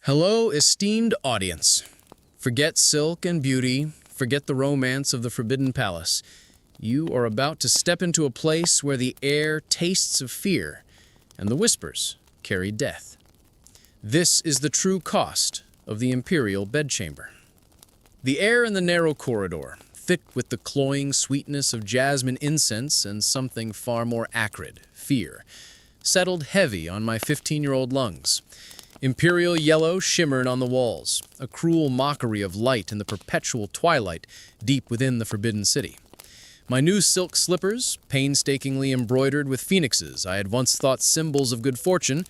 Hello, esteemed audience. Forget silk and beauty, forget the romance of the Forbidden Palace. You are about to step into a place where the air tastes of fear, and the whispers carry death. This is the true cost of the Imperial Bedchamber. The air in the narrow corridor, thick with the cloying sweetness of jasmine incense and something far more acrid, fear, settled heavy on my 15-year-old lungs. Imperial yellow shimmered on the walls, a cruel mockery of light in the perpetual twilight deep within the Forbidden City. My new silk slippers, painstakingly embroidered with phoenixes I had once thought symbols of good fortune,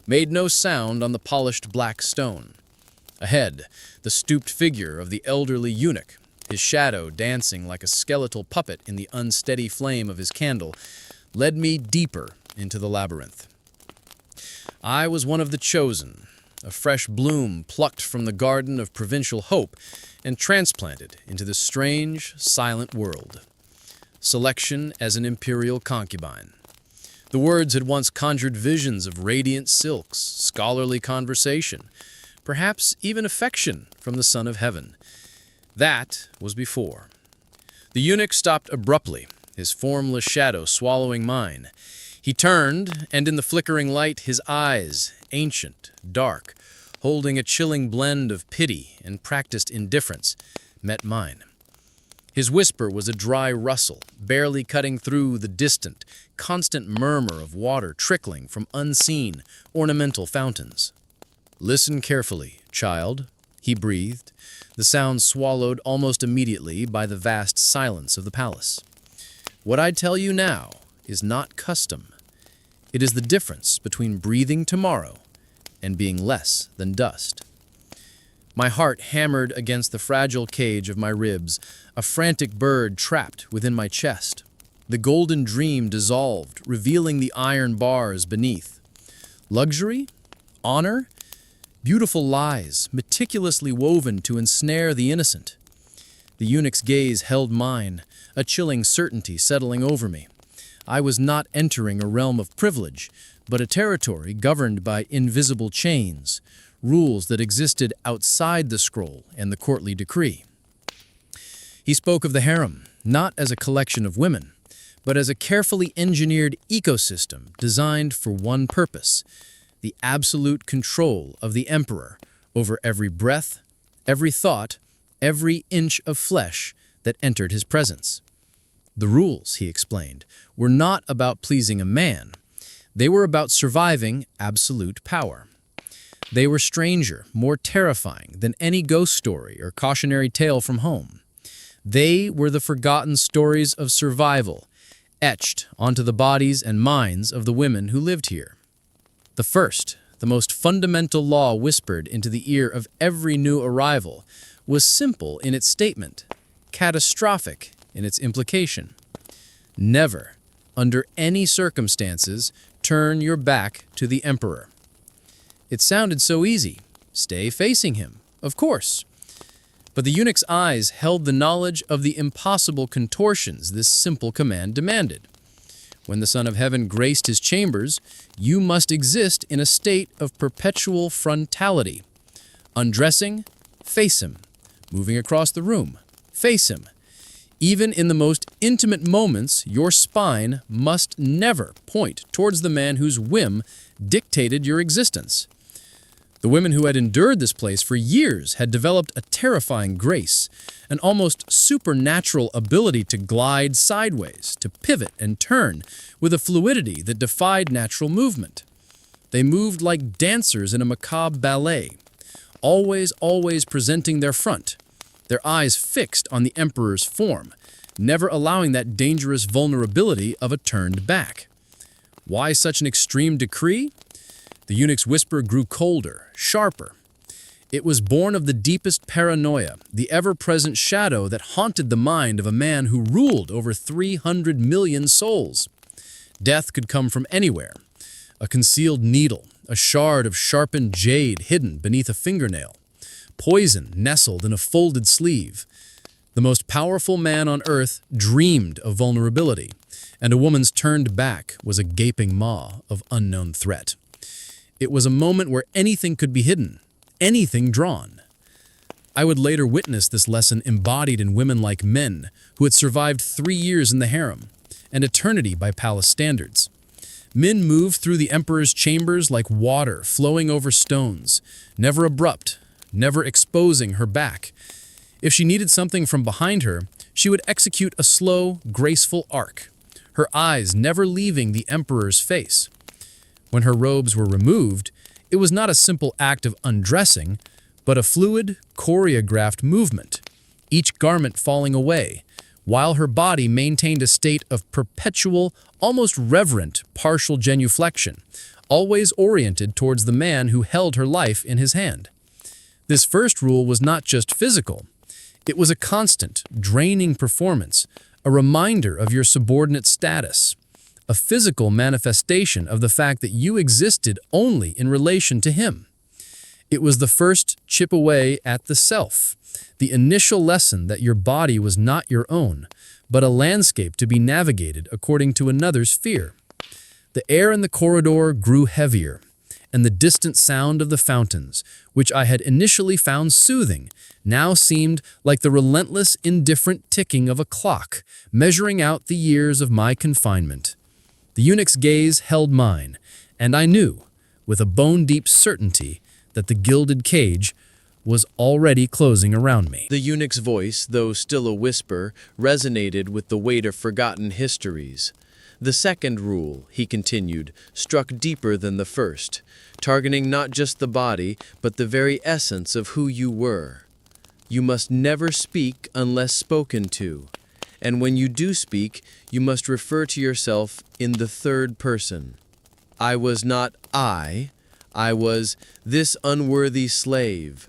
made no sound on the polished black stone. Ahead, the stooped figure of the elderly eunuch, his shadow dancing like a skeletal puppet in the unsteady flame of his candle, led me deeper into the labyrinth. I was one of the chosen, a fresh bloom plucked from the garden of provincial hope and transplanted into the strange, silent world. Selection as an imperial concubine. The words had once conjured visions of radiant silks, scholarly conversation, perhaps even affection from the Son of Heaven. That was before. The eunuch stopped abruptly, his formless shadow swallowing mine. He turned, and in the flickering light, his eyes, ancient, dark, holding a chilling blend of pity and practiced indifference, met mine. His whisper was a dry rustle, barely cutting through the distant, constant murmur of water trickling from unseen, ornamental fountains. "Listen carefully, child," he breathed, the sound swallowed almost immediately by the vast silence of the palace. "What I tell you now is not custom. It is the difference between breathing tomorrow and being less than dust." My heart hammered against the fragile cage of my ribs, a frantic bird trapped within my chest. The golden dream dissolved, revealing the iron bars beneath. Luxury? Honor? Beautiful lies, meticulously woven to ensnare the innocent. The eunuch's gaze held mine, a chilling certainty settling over me. I was not entering a realm of privilege, but a territory governed by invisible chains, rules that existed outside the scroll and the courtly decree. He spoke of the harem, not as a collection of women, but as a carefully engineered ecosystem designed for one purpose: the absolute control of the emperor over every breath, every thought, every inch of flesh that entered his presence. The rules, he explained, were not about pleasing a man. They were about surviving absolute power. They were stranger, more terrifying than any ghost story or cautionary tale from home. They were the forgotten stories of survival, etched onto the bodies and minds of the women who lived here. The first, the most fundamental law whispered into the ear of every new arrival, was simple in its statement, catastrophic in its implication. Never, under any circumstances, turn your back to the emperor. It sounded so easy. Stay facing him, of course. But the eunuch's eyes held the knowledge of the impossible contortions this simple command demanded. When the Son of Heaven graced his chambers, you must exist in a state of perpetual frontality. Undressing, face him. Moving across the room, face him. Even in the most intimate moments, your spine must never point towards the man whose whim dictated your existence. The women who had endured this place for years had developed a terrifying grace, an almost supernatural ability to glide sideways, to pivot and turn with a fluidity that defied natural movement. They moved like dancers in a macabre ballet, always presenting their front, their eyes fixed on the emperor's form, never allowing that dangerous vulnerability of a turned back. Why such an extreme decree? The eunuch's whisper grew colder, sharper. It was born of the deepest paranoia, the ever-present shadow that haunted the mind of a man who ruled over 300 million souls. Death could come from anywhere. A concealed needle, a shard of sharpened jade hidden beneath a fingernail, poison nestled in a folded sleeve. The most powerful man on earth dreamed of vulnerability, and a woman's turned back was a gaping maw of unknown threat. It was a moment where anything could be hidden, anything drawn. I would later witness this lesson embodied in women like men who had survived 3 years in the harem, an eternity by palace standards. Men moved through the emperor's chambers like water flowing over stones, never abrupt, never exposing her back. If she needed something from behind her, she would execute a slow, graceful arc, her eyes never leaving the emperor's face. When her robes were removed, it was not a simple act of undressing, but a fluid, choreographed movement, each garment falling away, while her body maintained a state of perpetual, almost reverent, partial genuflection, always oriented towards the man who held her life in his hand. This first rule was not just physical. It was a constant, draining performance, a reminder of your subordinate status, a physical manifestation of the fact that you existed only in relation to him. It was the first chip away at the self, the initial lesson that your body was not your own, but a landscape to be navigated according to another's fear. The air in the corridor grew heavier, and the distant sound of the fountains, which I had initially found soothing, now seemed like the relentless, indifferent ticking of a clock, measuring out the years of my confinement. The eunuch's gaze held mine, and I knew, with a bone-deep certainty, that the gilded cage was already closing around me. The eunuch's voice, though still a whisper, resonated with the weight of forgotten histories. The second rule, he continued, struck deeper than the first, targeting not just the body, but the very essence of who you were. You must never speak unless spoken to, and when you do speak, you must refer to yourself in the third person. I was not I was this unworthy slave.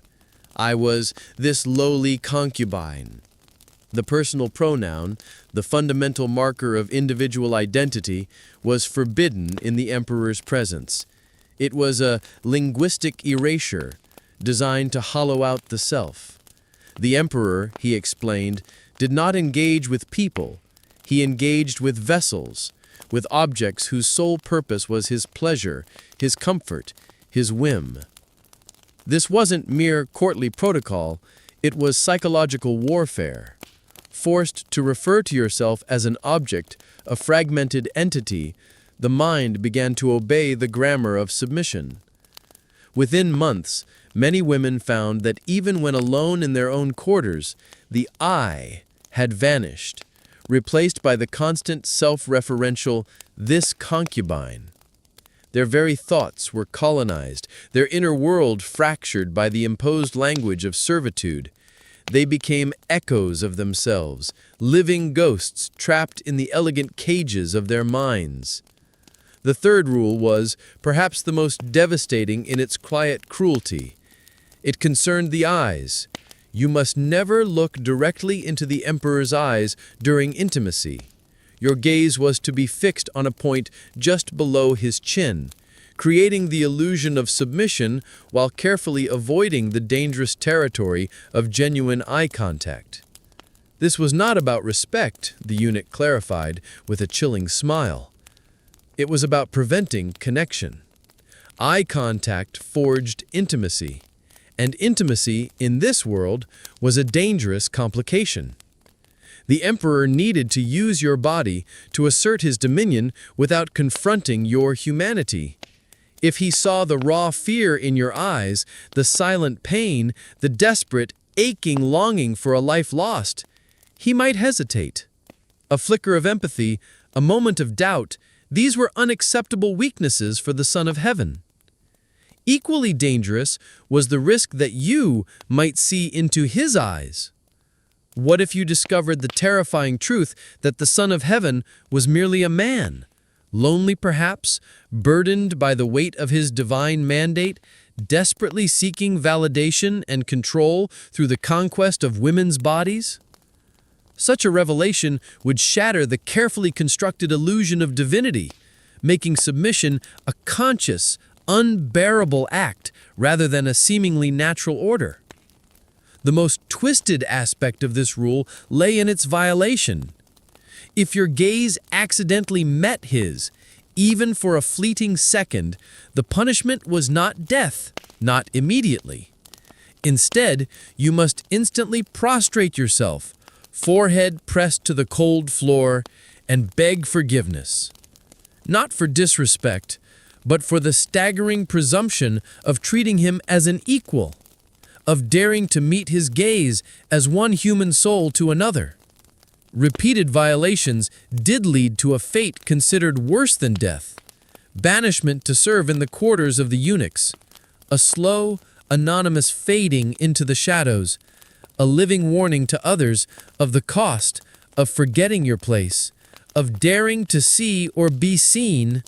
I was this lowly concubine. The personal pronoun, the fundamental marker of individual identity, was forbidden in the emperor's presence. It was a linguistic erasure designed to hollow out the self. The emperor, he explained, did not engage with people. He engaged with vessels, with objects whose sole purpose was his pleasure, his comfort, his whim. This wasn't mere courtly protocol, it was psychological warfare. Forced to refer to yourself as an object, a fragmented entity, the mind began to obey the grammar of submission. Within months, many women found that even when alone in their own quarters, the I had vanished, replaced by the constant self-referential "this concubine." Their very thoughts were colonized, their inner world fractured by the imposed language of servitude. They became echoes of themselves, living ghosts trapped in the elegant cages of their minds. The third rule was, perhaps the most devastating in its quiet cruelty. It concerned the eyes. You must never look directly into the emperor's eyes during intimacy. Your gaze was to be fixed on a point just below his chin, creating the illusion of submission while carefully avoiding the dangerous territory of genuine eye contact. This was not about respect, the eunuch clarified with a chilling smile. It was about preventing connection. Eye contact forged intimacy, and intimacy in this world was a dangerous complication. The emperor needed to use your body to assert his dominion without confronting your humanity. If he saw the raw fear in your eyes, the silent pain, the desperate, aching longing for a life lost, he might hesitate. A flicker of empathy, a moment of doubt, these were unacceptable weaknesses for the Son of Heaven. Equally dangerous was the risk that you might see into his eyes. What if you discovered the terrifying truth that the Son of Heaven was merely a man, lonely perhaps, burdened by the weight of his divine mandate, desperately seeking validation and control through the conquest of women's bodies? Such a revelation would shatter the carefully constructed illusion of divinity, making submission a conscious, unbearable act rather than a seemingly natural order. The most twisted aspect of this rule lay in its violation. If your gaze accidentally met his, even for a fleeting second, the punishment was not death, not immediately. Instead, you must instantly prostrate yourself, forehead pressed to the cold floor, and beg forgiveness. Not for disrespect, but for the staggering presumption of treating him as an equal, of daring to meet his gaze as one human soul to another. Repeated violations did lead to a fate considered worse than death: banishment to serve in the quarters of the eunuchs, a slow, anonymous fading into the shadows, a living warning to others of the cost of forgetting your place, of daring to see or be seen.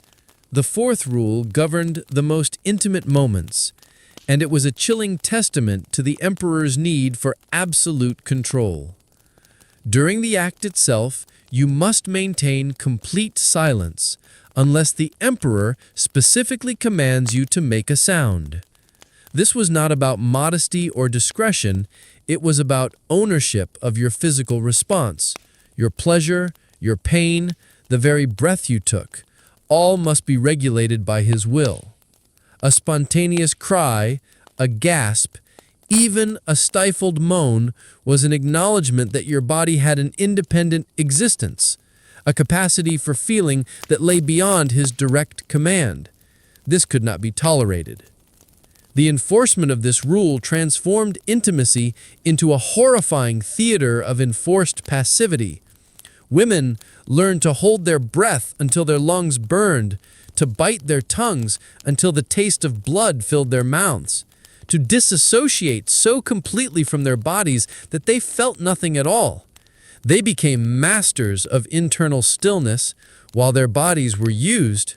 The fourth rule governed the most intimate moments, and it was a chilling testament to the emperor's need for absolute control. During the act itself, you must maintain complete silence, unless the emperor specifically commands you to make a sound. This was not about modesty or discretion, it was about ownership of your physical response. Your pleasure, your pain, the very breath you took, all must be regulated by his will. A spontaneous cry, a gasp, even a stifled moan was an acknowledgement that your body had an independent existence, a capacity for feeling that lay beyond his direct command. This could not be tolerated. The enforcement of this rule transformed intimacy into a horrifying theater of enforced passivity. Women learned to hold their breath until their lungs burned, to bite their tongues until the taste of blood filled their mouths, to disassociate so completely from their bodies that they felt nothing at all. They became masters of internal stillness while their bodies were used.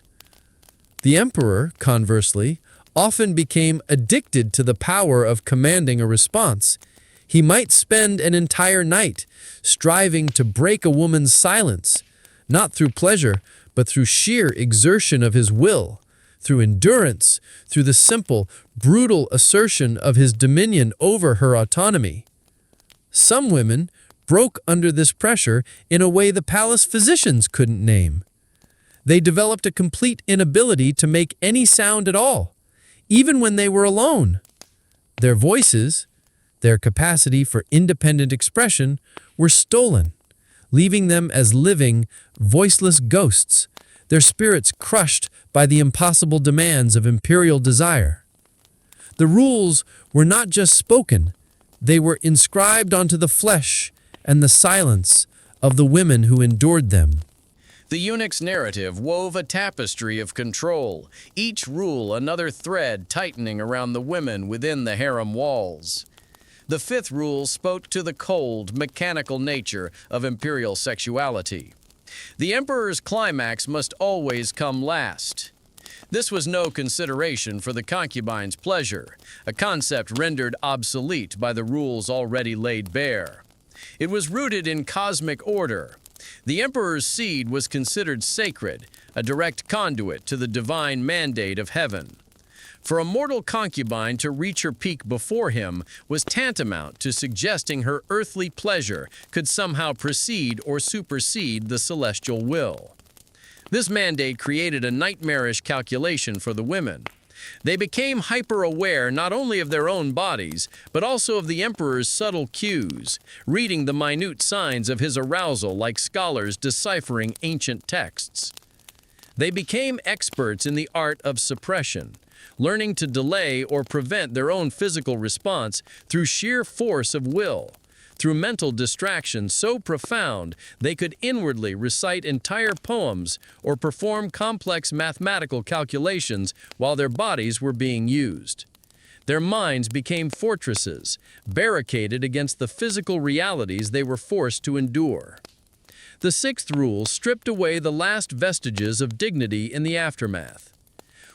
The emperor, conversely, often became addicted to the power of commanding a response. He might spend an entire night striving to break a woman's silence, not through pleasure, but through sheer exertion of his will, through endurance, through the simple, brutal assertion of his dominion over her autonomy. Some women broke under this pressure in a way the palace physicians couldn't name. They developed a complete inability to make any sound at all, even when they were alone. Their voices, their capacity for independent expression, were stolen, leaving them as living, voiceless ghosts, their spirits crushed by the impossible demands of imperial desire. The rules were not just spoken, they were inscribed onto the flesh and the silence of the women who endured them. The eunuch's narrative wove a tapestry of control, each rule another thread tightening around the women within the harem walls. The fifth rule spoke to the cold, mechanical nature of imperial sexuality. The emperor's climax must always come last. This was no consideration for the concubine's pleasure, a concept rendered obsolete by the rules already laid bare. It was rooted in cosmic order. The emperor's seed was considered sacred, a direct conduit to the divine mandate of heaven. For a mortal concubine to reach her peak before him was tantamount to suggesting her earthly pleasure could somehow precede or supersede the celestial will. This mandate created a nightmarish calculation for the women. They became hyper-aware not only of their own bodies, but also of the emperor's subtle cues, reading the minute signs of his arousal like scholars deciphering ancient texts. They became experts in the art of suppression, learning to delay or prevent their own physical response through sheer force of will, through mental distraction so profound they could inwardly recite entire poems or perform complex mathematical calculations while their bodies were being used. Their minds became fortresses, barricaded against the physical realities they were forced to endure. The sixth rule stripped away the last vestiges of dignity in the aftermath.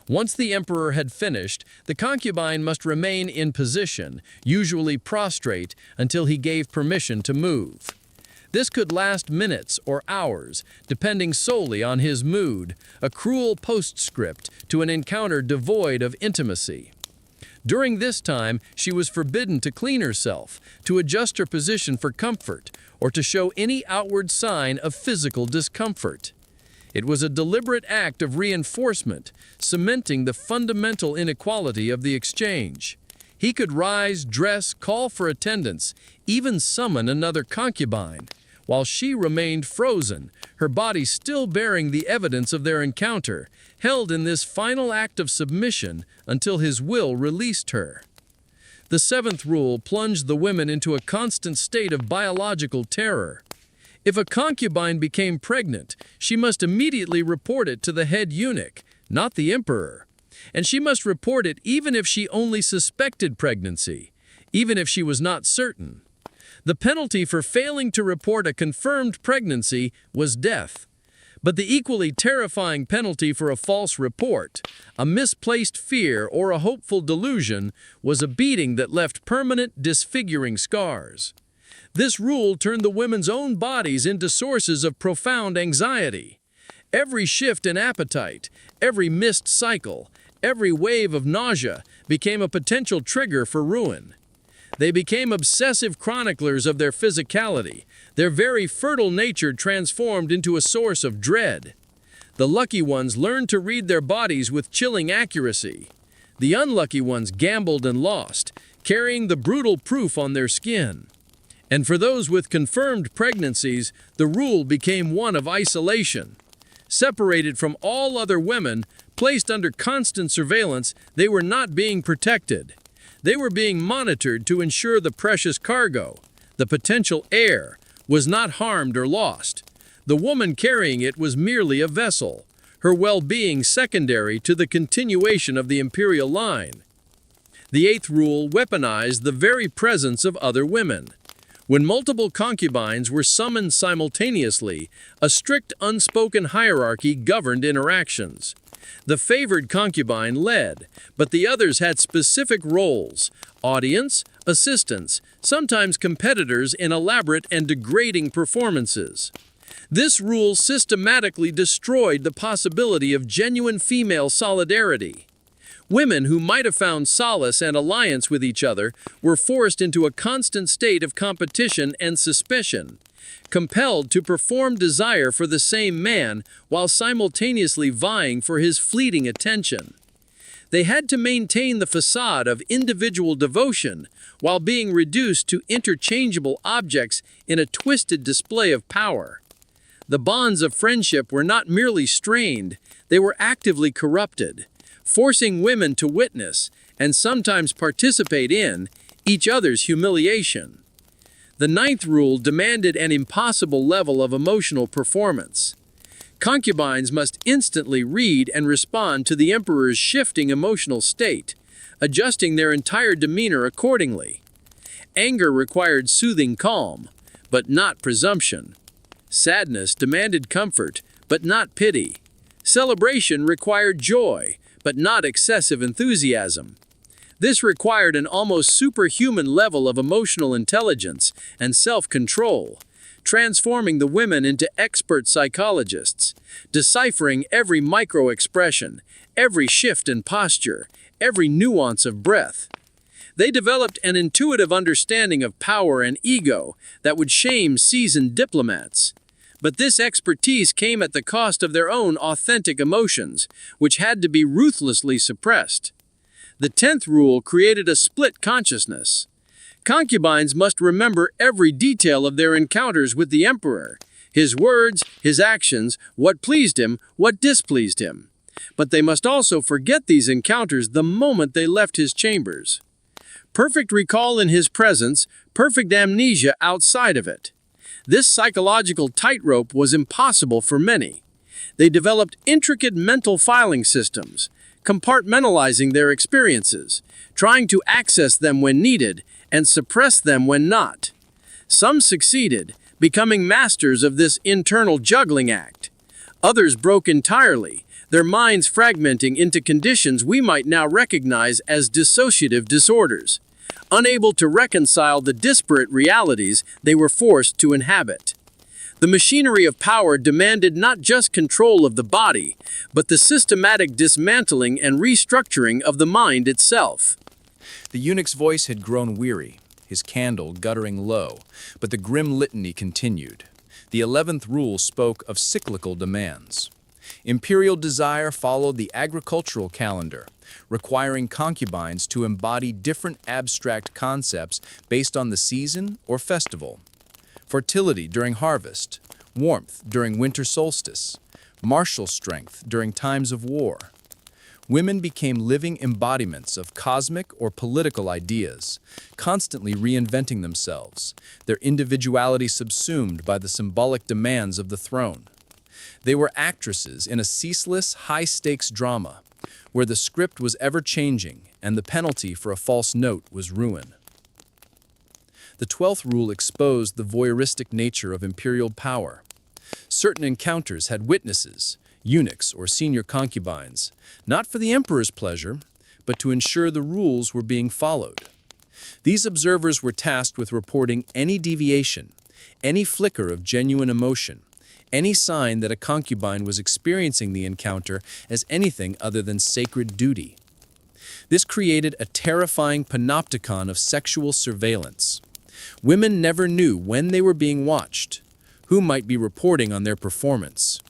Once the emperor had finished, the concubine must remain in position, usually prostrate, until he gave permission to move. This could last minutes or hours, depending solely on his mood, a cruel postscript to an encounter devoid of intimacy. During this time, she was forbidden to clean herself, to adjust her position for comfort, or to show any outward sign of physical discomfort. It was a deliberate act of reinforcement, cementing the fundamental inequality of the exchange. He could rise, dress, call for attendance, even summon another concubine, while she remained frozen, her body still bearing the evidence of their encounter, held in this final act of submission until his will released her. The seventh rule plunged the women into a constant state of biological terror. If a concubine became pregnant, she must immediately report it to the head eunuch, not the emperor. And she must report it even if she only suspected pregnancy, even if she was not certain. The penalty for failing to report a confirmed pregnancy was death. But the equally terrifying penalty for a false report, a misplaced fear, or a hopeful delusion was a beating that left permanent, disfiguring scars. This rule turned the women's own bodies into sources of profound anxiety. Every shift in appetite, every missed cycle, every wave of nausea became a potential trigger for ruin. They became obsessive chroniclers of their physicality, their very fertile nature transformed into a source of dread. The lucky ones learned to read their bodies with chilling accuracy. The unlucky ones gambled and lost, carrying the brutal proof on their skin. And for those with confirmed pregnancies, the rule became one of isolation. Separated from all other women, placed under constant surveillance, they were not being protected. They were being monitored to ensure the precious cargo, the potential heir, was not harmed or lost. The woman carrying it was merely a vessel, her well-being secondary to the continuation of the imperial line. The eighth rule weaponized the very presence of other women. When multiple concubines were summoned simultaneously, a strict unspoken hierarchy governed interactions. The favored concubine led, but the others had specific roles: audience, assistants, sometimes competitors in elaborate and degrading performances. This rule systematically destroyed the possibility of genuine female solidarity. Women who might have found solace and alliance with each other were forced into a constant state of competition and suspicion, compelled to perform desire for the same man while simultaneously vying for his fleeting attention. They had to maintain the facade of individual devotion while being reduced to interchangeable objects in a twisted display of power. The bonds of friendship were not merely strained, they were actively corrupted, forcing women to witness, and sometimes participate in, each other's humiliation. The ninth rule demanded an impossible level of emotional performance. Concubines must instantly read and respond to the emperor's shifting emotional state, adjusting their entire demeanor accordingly. Anger required soothing calm, but not presumption. Sadness demanded comfort, but not pity. Celebration required joy, but not excessive enthusiasm. This required an almost superhuman level of emotional intelligence and self-control, transforming the women into expert psychologists, deciphering every micro-expression, every shift in posture, every nuance of breath. They developed an intuitive understanding of power and ego that would shame seasoned diplomats. But this expertise came at the cost of their own authentic emotions, which had to be ruthlessly suppressed. The 10th rule created a split consciousness. Concubines must remember every detail of their encounters with the emperor, his words, his actions, what pleased him, what displeased him. But they must also forget these encounters the moment they left his chambers. Perfect recall in his presence, perfect amnesia outside of it. This psychological tightrope was impossible for many. They developed intricate mental filing systems, compartmentalizing their experiences, trying to access them when needed and suppress them when not. Some succeeded, becoming masters of this internal juggling act. Others broke entirely, their minds fragmenting into conditions we might now recognize as dissociative disorders, unable to reconcile the disparate realities they were forced to inhabit. The machinery of power demanded not just control of the body, but the systematic dismantling and restructuring of the mind itself. The eunuch's voice had grown weary, his candle guttering low, but the grim litany continued. The 11th rule spoke of cyclical demands. Imperial desire followed the agricultural calendar, requiring concubines to embody different abstract concepts based on the season or festival. Fertility during harvest, warmth during winter solstice, martial strength during times of war. Women became living embodiments of cosmic or political ideas, constantly reinventing themselves, their individuality subsumed by the symbolic demands of the throne. They were actresses in a ceaseless, high-stakes drama, where the script was ever-changing and the penalty for a false note was ruin. The 12th rule exposed the voyeuristic nature of imperial power. Certain encounters had witnesses, eunuchs or senior concubines, not for the emperor's pleasure, but to ensure the rules were being followed. These observers were tasked with reporting any deviation, any flicker of genuine emotion, any sign that a concubine was experiencing the encounter as anything other than sacred duty. This created a terrifying panopticon of sexual surveillance. Women never knew when they were being watched, who might be reporting on their performance.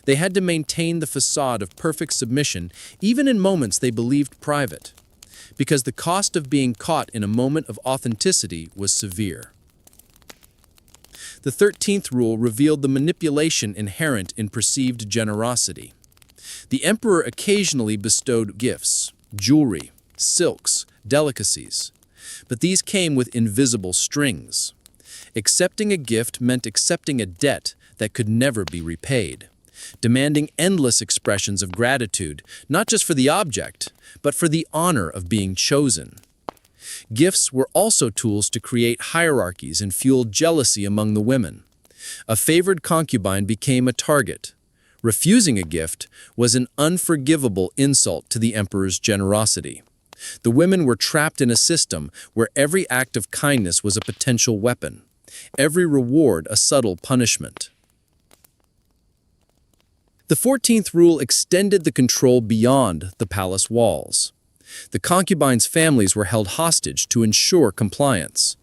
They had to maintain the facade of perfect submission even in moments they believed private, because the cost of being caught in a moment of authenticity was severe. The 13th rule revealed the manipulation inherent in perceived generosity. The emperor occasionally bestowed gifts, jewelry, silks, delicacies, but these came with invisible strings. Accepting a gift meant accepting a debt that could never be repaid, demanding endless expressions of gratitude, not just for the object, but for the honor of being chosen. Gifts were also tools to create hierarchies and fuel jealousy among the women. A favored concubine became a target. Refusing a gift was an unforgivable insult to the emperor's generosity. The women were trapped in a system where every act of kindness was a potential weapon, every reward a subtle punishment. The 14th rule extended the control beyond the palace walls. The concubines' families were held hostage to ensure compliance.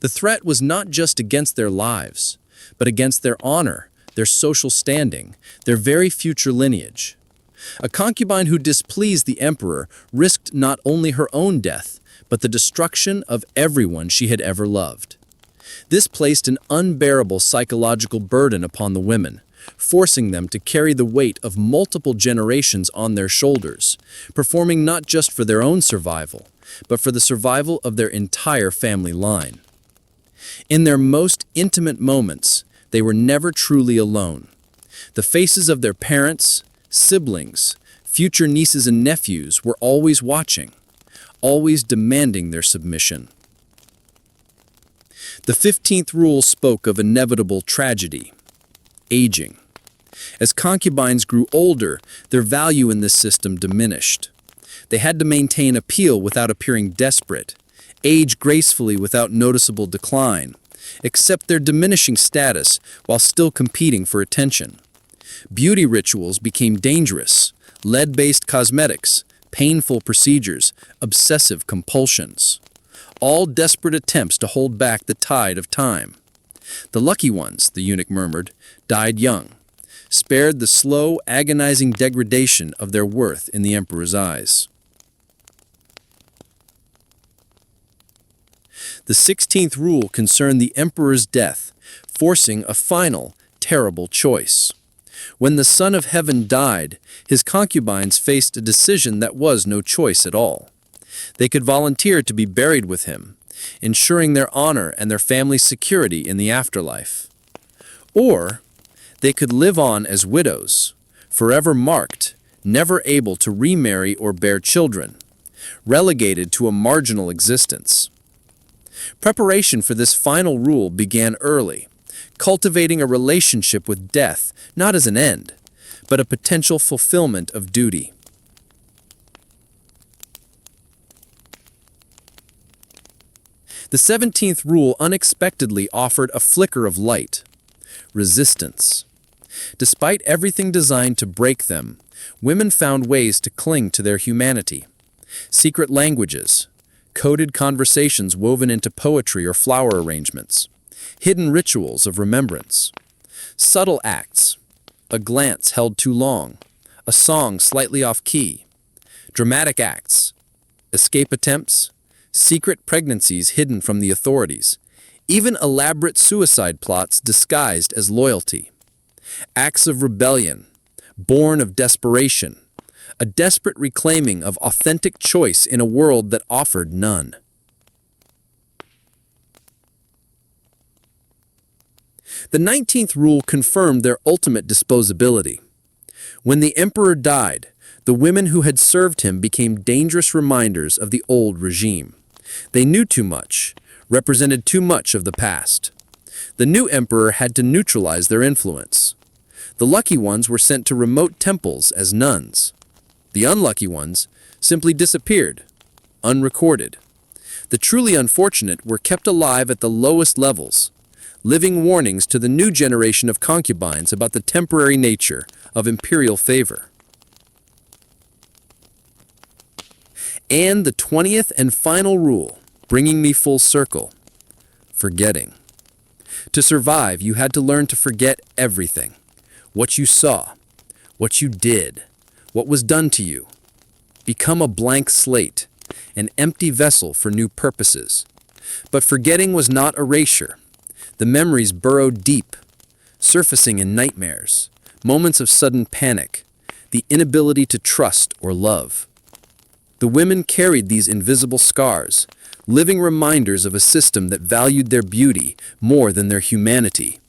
The threat was not just against their lives, but against their honor, their social standing, their very future lineage. A concubine who displeased the emperor risked not only her own death, but the destruction of everyone she had ever loved. This placed an unbearable psychological burden upon the women, forcing them to carry the weight of multiple generations on their shoulders, performing not just for their own survival, but for the survival of their entire family line. In their most intimate moments, they were never truly alone. The faces of their parents, siblings, future nieces and nephews were always watching, always demanding their submission. The 15th rule spoke of inevitable tragedy, aging. As concubines grew older, their value in this system diminished. They had to maintain appeal without appearing desperate, age gracefully without noticeable decline, accept their diminishing status while still competing for attention. Beauty rituals became dangerous, lead-based cosmetics, painful procedures, obsessive compulsions. All desperate attempts to hold back the tide of time. The lucky ones, the eunuch murmured, died young, spared the slow, agonizing degradation of their worth in the emperor's eyes. The 16th rule concerned the emperor's death, forcing a final, terrible choice. When the Son of Heaven died, his concubines faced a decision that was no choice at all. They could volunteer to be buried with him, ensuring their honor and their family's security in the afterlife. Or they could live on as widows, forever marked, never able to remarry or bear children, relegated to a marginal existence. Preparation for this final rule began early, cultivating a relationship with death not as an end, but a potential fulfillment of duty. The 17th rule unexpectedly offered a flicker of light: resistance. Despite everything designed to break them, women found ways to cling to their humanity. Secret languages, coded conversations woven into poetry or flower arrangements, hidden rituals of remembrance, subtle acts, a glance held too long, a song slightly off key, Dramatic acts, escape attempts, secret pregnancies hidden from the authorities, even elaborate suicide plots disguised as loyalty. Acts of rebellion, born of desperation, a desperate reclaiming of authentic choice in a world that offered none. The 19th rule confirmed their ultimate disposability. When the emperor died, the women who had served him became dangerous reminders of the old regime. They knew too much, represented too much of the past. The new emperor had to neutralize their influence. The lucky ones were sent to remote temples as nuns. The unlucky ones simply disappeared, unrecorded. The truly unfortunate were kept alive at the lowest levels, living warnings to the new generation of concubines about the temporary nature of imperial favor. And the 20th and final rule, bringing me full circle, forgetting. To survive, you had to learn to forget everything. What you saw, what you did, what was done to you. Become a blank slate, an empty vessel for new purposes. But forgetting was not erasure. The memories burrowed deep, surfacing in nightmares, moments of sudden panic, the inability to trust or love. The women carried these invisible scars, living reminders of a system that valued their beauty more than their humanity.